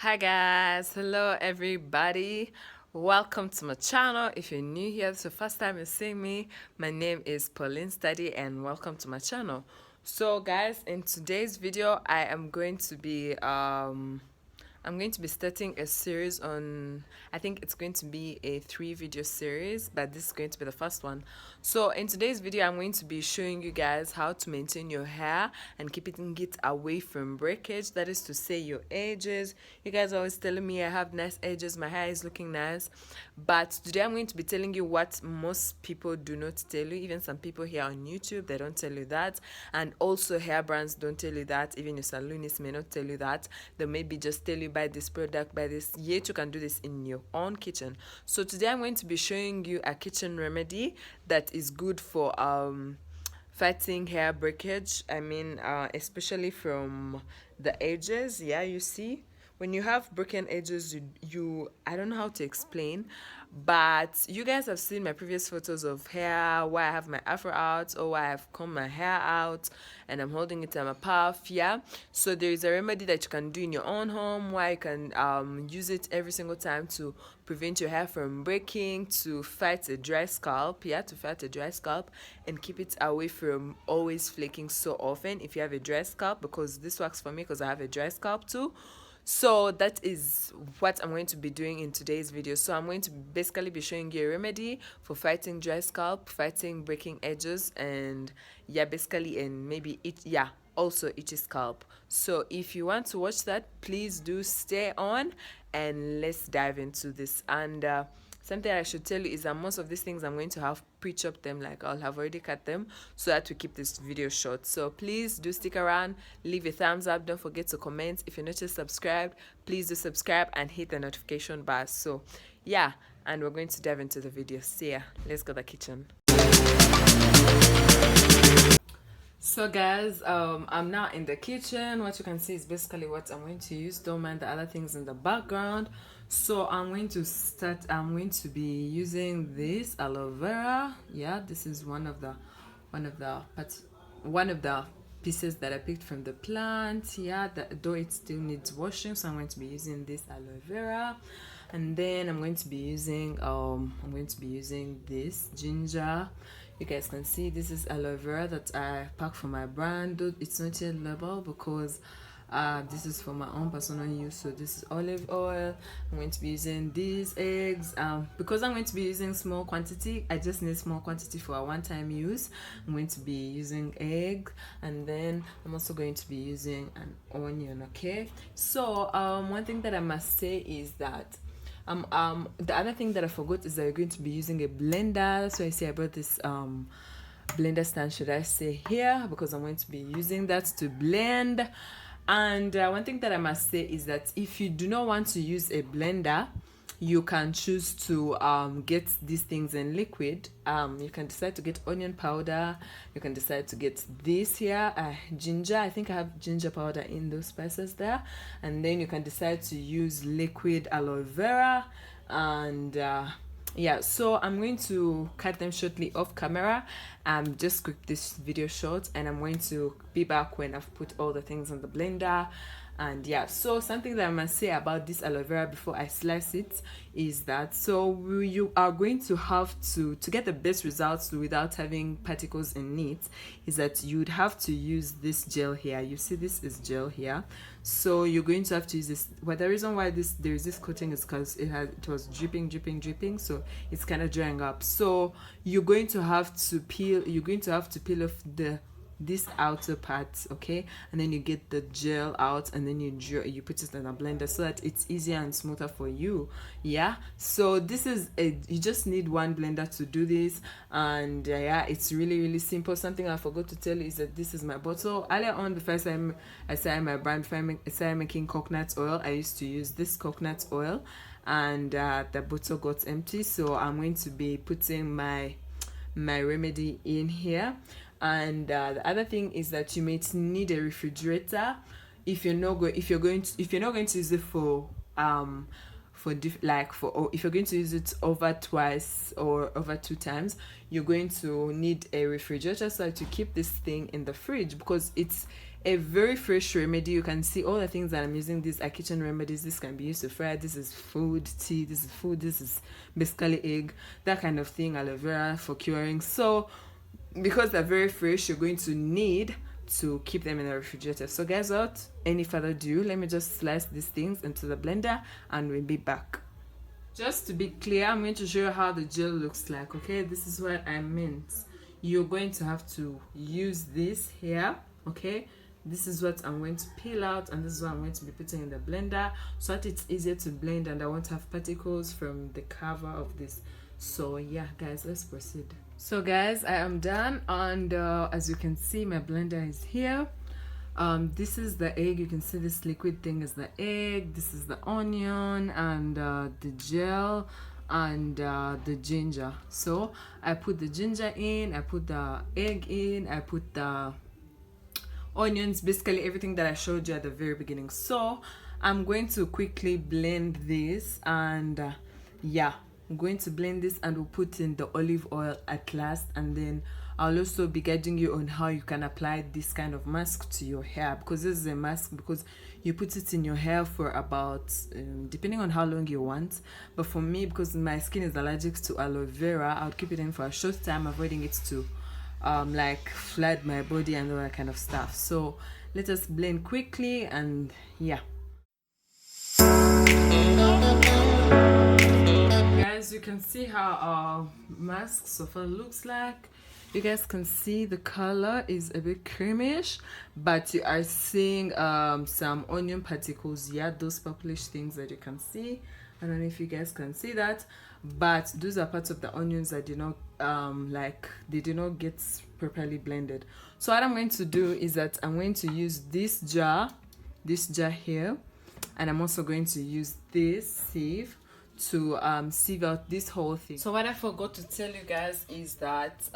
Hi guys, hello everybody. Welcome to my channel. If you're new here, this is the first time you're seeing me. My name is Pauline Study and welcome to my channel. So guys, in today's video, I'm going to be starting a series on, I think it's going to be a 3-video series, but this is going to be the first one. So in today's video, I'm going to be showing you guys how to maintain your hair and keeping it away from breakage. That is to say your edges. You guys are always telling me I have nice edges, my hair is looking nice. But today I'm going to be telling you what most people do not tell you. Even some people here on YouTube, they don't tell you that. And also hair brands don't tell you that. Even your salonists may not tell you that. They maybe just tell you buy this product, buy this, yet you can do this in your own kitchen. So today I'm going to be showing you a kitchen remedy that is good for fighting hair breakage. Especially from the edges. Yeah, you see when you have broken edges, you I don't know how to explain, but you guys have seen my previous photos of hair where I have my afro out or where I have combed my hair out and I'm holding it in a puff. Yeah, so there is a remedy that you can do in your own home where you can use it every single time to prevent your hair from breaking, to fight a dry scalp. Yeah, to fight a dry scalp and keep it away from always flaking so often if you have a dry scalp, because this works for me because I have a dry scalp too. So that is what I'm going to be doing in today's video. So I'm going to basically be showing you a remedy for fighting dry scalp, fighting breaking edges, and yeah, basically, and maybe also itchy scalp. So if you want to watch that, please do stay on and let's dive into this. And something I should tell you is that most of these things I'm going to have pre-chopped them, like I'll have already cut them so that we keep this video short. So please do stick around, leave a thumbs up, don't forget to comment. If you're not yet subscribed, please do subscribe and hit the notification bar. So yeah, and we're going to dive into the video. See ya. Let's go to the kitchen. So guys, I'm now in the kitchen. What you can see is basically what I'm going to use. Don't mind the other things in the background. So I'm going to be using this aloe vera. Yeah, this is one of the pieces that I picked from the plant. Yeah, though it still needs washing, so I'm going to be using this aloe vera. And then I'm going to be using this ginger. You guys can see this is aloe vera that I packed for my brand, though it's not yet labeled because this is for my own personal use. So this is olive oil. I'm going to be using these eggs. Because I'm going to be using small quantity, I just need small quantity for a one-time use. I'm going to be using egg, and then I'm also going to be using an onion. Okay, so one thing that I must say is that the other thing that I forgot is that you're going to be using a blender. So I see I brought this blender stand, should I say, here, because I'm going to be using that to blend. And one thing that I must say is that if you do not want to use a blender, you can choose to get these things in liquid. You can decide to get onion powder. You can decide to get this here, ginger. I think I have ginger powder in those spices there. And then you can decide to use liquid aloe vera. And yeah, so I'm going to cut them shortly off camera. Just quick this video short, and I'm going to be back when I've put all the things in the blender. And yeah, so something that I must say about this aloe vera before I slice it is that you are going to have to get the best results without having particles in it, is that you'd have to use this gel here. You see this is gel here, so you're going to have to use this. But the reason why there is this coating is because it was dripping, so it's kind of drying up. So you're going to have to peel off this outer part, okay, and then you get the gel out, and then you put it in a blender so that it's easier and smoother for you. Yeah, so this is you just need one blender to do this. And yeah, it's really simple. Something I forgot to tell you is that this is my bottle. Earlier on, before I started my brand, before I started making coconut oil, I used to use this coconut oil, and the bottle got empty, so I'm going to be putting my remedy in here. And the other thing is that you might need a refrigerator if you're not going to use it if you're going to use it over twice or over 2 times. You're going to need a refrigerator so to keep this thing in the fridge, because it's a very fresh remedy. You can see all the things that I'm using. These are kitchen remedies. This can be used to fry. This is food, tea, this is food, this is basically egg, that kind of thing. Aloe vera for curing. So because they're very fresh, you're going to need to keep them in the refrigerator. So guys, without any further ado, let me just slice these things into the blender and we'll be back. Just to be clear, I'm going to show you how the gel looks like. Okay, this is what I meant. You're going to have to use this here. Okay, this is what I'm going to peel out, and this is what I'm going to be putting in the blender so that it's easier to blend and I won't have particles from the cover of this. So yeah guys, let's proceed. So guys, I am done, and as you can see, my blender is here. This is the egg. You can see this liquid thing is the egg. This is the onion and the gel and the ginger. So I put the ginger in, I put the egg in, I put the onions, basically everything that I showed you at the very beginning. So I'm going to quickly blend this, and yeah, I'm going to blend this and we'll put in the olive oil at last, and then I'll also be guiding you on how you can apply this kind of mask to your hair, because this is a mask because you put it in your hair for about depending on how long you want. But for me, because my skin is allergic to aloe vera, I'll keep it in for a short time, avoiding it to like flood my body and all that kind of stuff. So let us blend quickly, and yeah guys, you can see how our mask so far looks like. You guys can see the color is a bit creamish, but you are seeing some onion particles. Yeah, those purplish things that you can see. I don't know if you guys can see that, but those are parts of the onions that did not they did not get properly blended. So what I'm going to do is that I'm going to use this jar here, and I'm also going to use this sieve to sieve out this whole thing. So what I forgot to tell you guys is that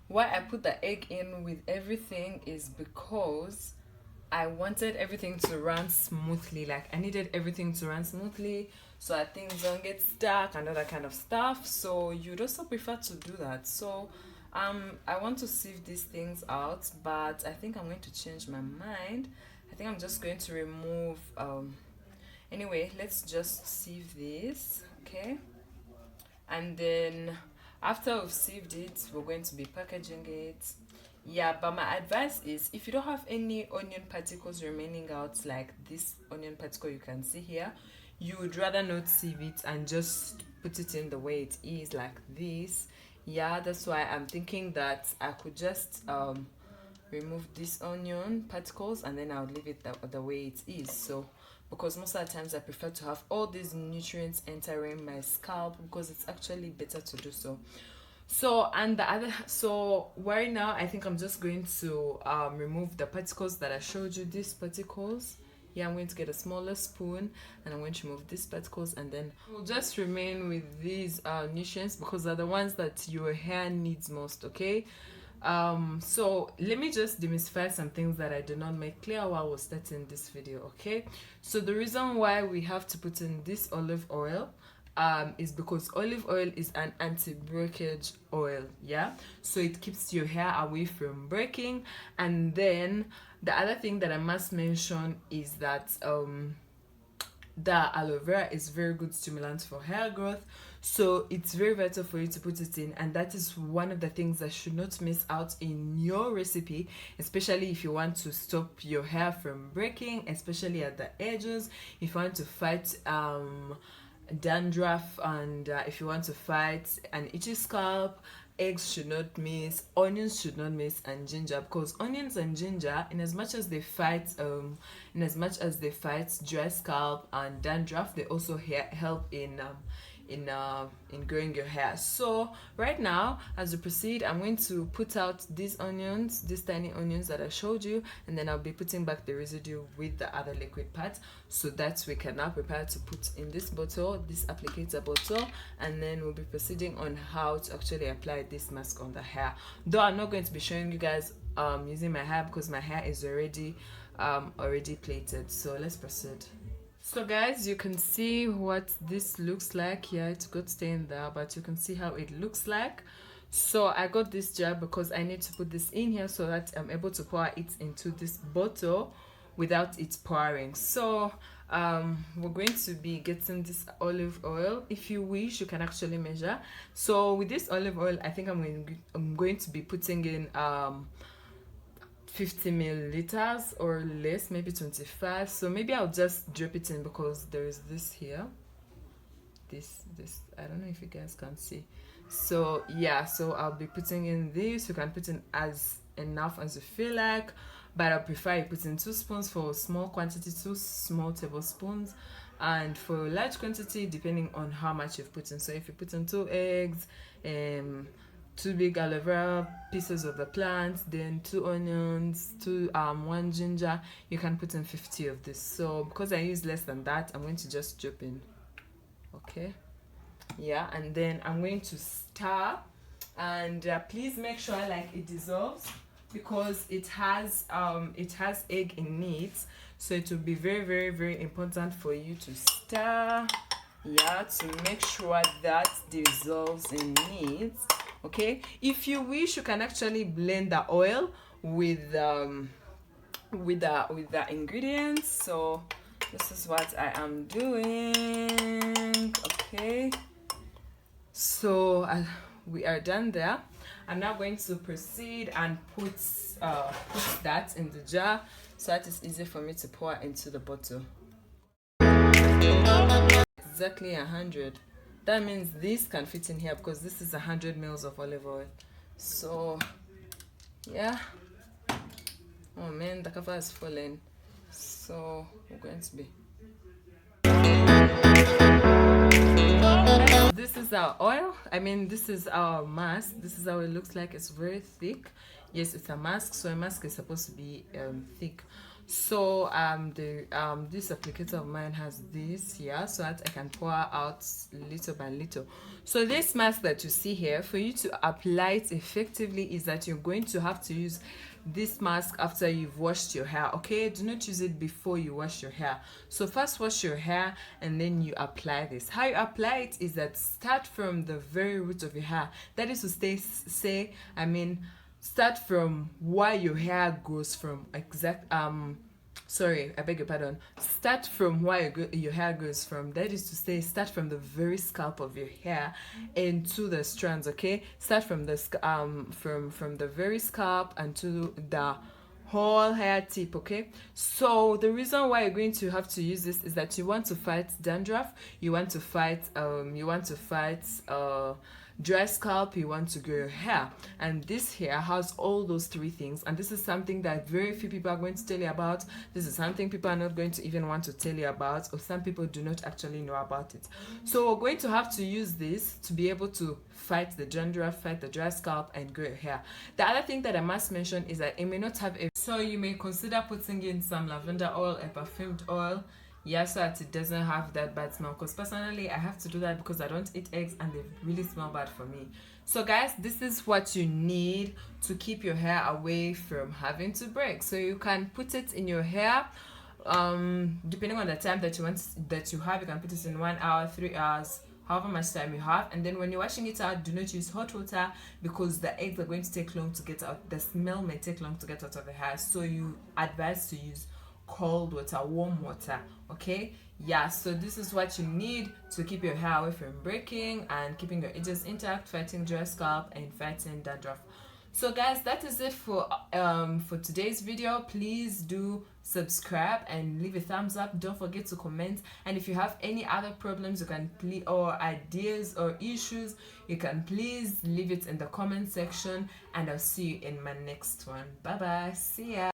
why I put the egg in with everything is because I wanted everything to run smoothly. Like, I needed everything to run smoothly so that things don't get stuck and all that kind of stuff. So you'd also prefer to do that. So I want to sieve these things out, but I think I'm going to change my mind. I think I'm just going to remove anyway, let's just sieve this, okay? And then after we've sieved it, we're going to be packaging it. Yeah, but my advice is, if you don't have any onion particles remaining out, like this onion particle you can see here, you would rather not sieve it and just put it in the way it is, like this. Yeah, that's why I'm thinking that I could just remove these onion particles and then I'll leave it the way it is. So because most of the times I prefer to have all these nutrients entering my scalp, because it's actually better to do so. So right now I think I'm just going to remove the particles that I showed you, these particles. Yeah, I'm going to get a smaller spoon and I'm going to remove these particles, and then we'll just remain with these nutrients because they're the ones that your hair needs most, okay? So let me just demystify some things that I did not make clear while I was starting this video, okay? So the reason why we have to put in this olive oil is because olive oil is an anti-breakage oil, yeah? So it keeps your hair away from breaking. And then the other thing that I must mention is that the aloe vera is very good stimulant for hair growth, so it's very vital for you to put it in, and that is one of the things that should not miss out in your recipe, especially if you want to stop your hair from breaking, especially at the edges, if you want to fight dandruff, and if you want to fight an itchy scalp. Eggs should not miss, onions should not miss, and ginger, because onions and ginger, in as much as they fight dry scalp and dandruff, they also help in growing your hair. So right now, as we proceed, I'm going to put out these onions, these tiny onions that I showed you, and then I'll be putting back the residue with the other liquid part, so that we can now prepare to put in this bottle, this applicator bottle, and then we'll be proceeding on how to actually apply this mask on the hair. Though I'm not going to be showing you guys using my hair because my hair is already plaited. So let's proceed. So guys, you can see what this looks like. Yeah, it got stained there, but you can see how it looks like. So I got this jar because I need to put this in here so that I'm able to pour it into this bottle without it pouring. So we're going to be getting this olive oil. If you wish, you can actually measure. So with this olive oil, I think I'm going to be putting in 50 milliliters or less, maybe 25. So maybe I'll just drop it in because there is this here. This I don't know if you guys can see. So yeah, so I'll be putting in this. You can put in as enough as you feel like, but I prefer you put in 2 spoons for small quantity, 2 small tablespoons, and for large quantity depending on how much you've put in. So if you put in 2 eggs, 2 big aloe vera pieces of the plant, then 2 onions, 1 ginger, you can put in 50 of this. So because I use less than that, I'm going to just drop in. Okay, yeah, and then I'm going to stir, and please make sure like it dissolves because it has egg in it, so it will be very, very, very important for you to stir, yeah, to make sure that dissolves in it. Okay, if you wish, you can actually blend the oil with the ingredients. So this is what I am doing. Okay, so we are done there. I'm now going to proceed and put that in the jar so that it's easy for me to pour into the bottle. Exactly 100. That means this can fit in here because this is 100 mils of olive oil. So yeah. Oh man, the cover is falling. So we're going to be. This is our oil. I mean, this is our mask. This is how it looks like. It's very thick. Yes, it's a mask. So a mask is supposed to be thick. So this applicator of mine has this here so that I can pour out little by little. So this mask that you see here, for you to apply it effectively, is that you're going to have to use this mask after you've washed your hair. Okay, do not use it before you wash your hair. So first wash your hair and then you apply this. How you apply it is that start from the very root of your hair. That is to start from where your hair grows from. Sorry, I beg your pardon. Start from where your hair grows from. That is to say, start from the very scalp of your hair into the strands. Okay, start from the from the very scalp and to the whole hair tip. Okay, so the reason why you're going to have to use this is that you want to fight dandruff, you want to fight dry scalp, you want to grow your hair, and this hair has all those 3 things. And this is something that very few people are going to tell you about. This is something people are not going to even want to tell you about, or some people do not actually know about it. So we're going to have to use this to be able to fight the dandruff, fight the dry scalp, and grow your hair. The other thing that I must mention is that it may not have so you may consider putting in some lavender oil and perfumed oil, yeah, so that it doesn't have that bad smell, because personally I have to do that because I don't eat eggs and they really smell bad for me. So guys, this is what you need to keep your hair away from having to break. So you can put it in your hair depending on the time that you have. You can put it in 1 hour, 3 hours, however much time you have. And then when you're washing it out, do not use hot water because the eggs are going to take long to get out. The smell may take long to get out of the hair, so you advise to use cold water, warm water. Okay, yeah, so this is what you need to keep your hair away from breaking and keeping your edges intact, fighting dry scalp and fighting dandruff. So guys, that is it for today's video. Please do subscribe and leave a thumbs up. Don't forget to comment, and if you have any other problems or ideas or issues, you can please leave it in the comment section, and I'll see you in my next one. Bye bye, see ya.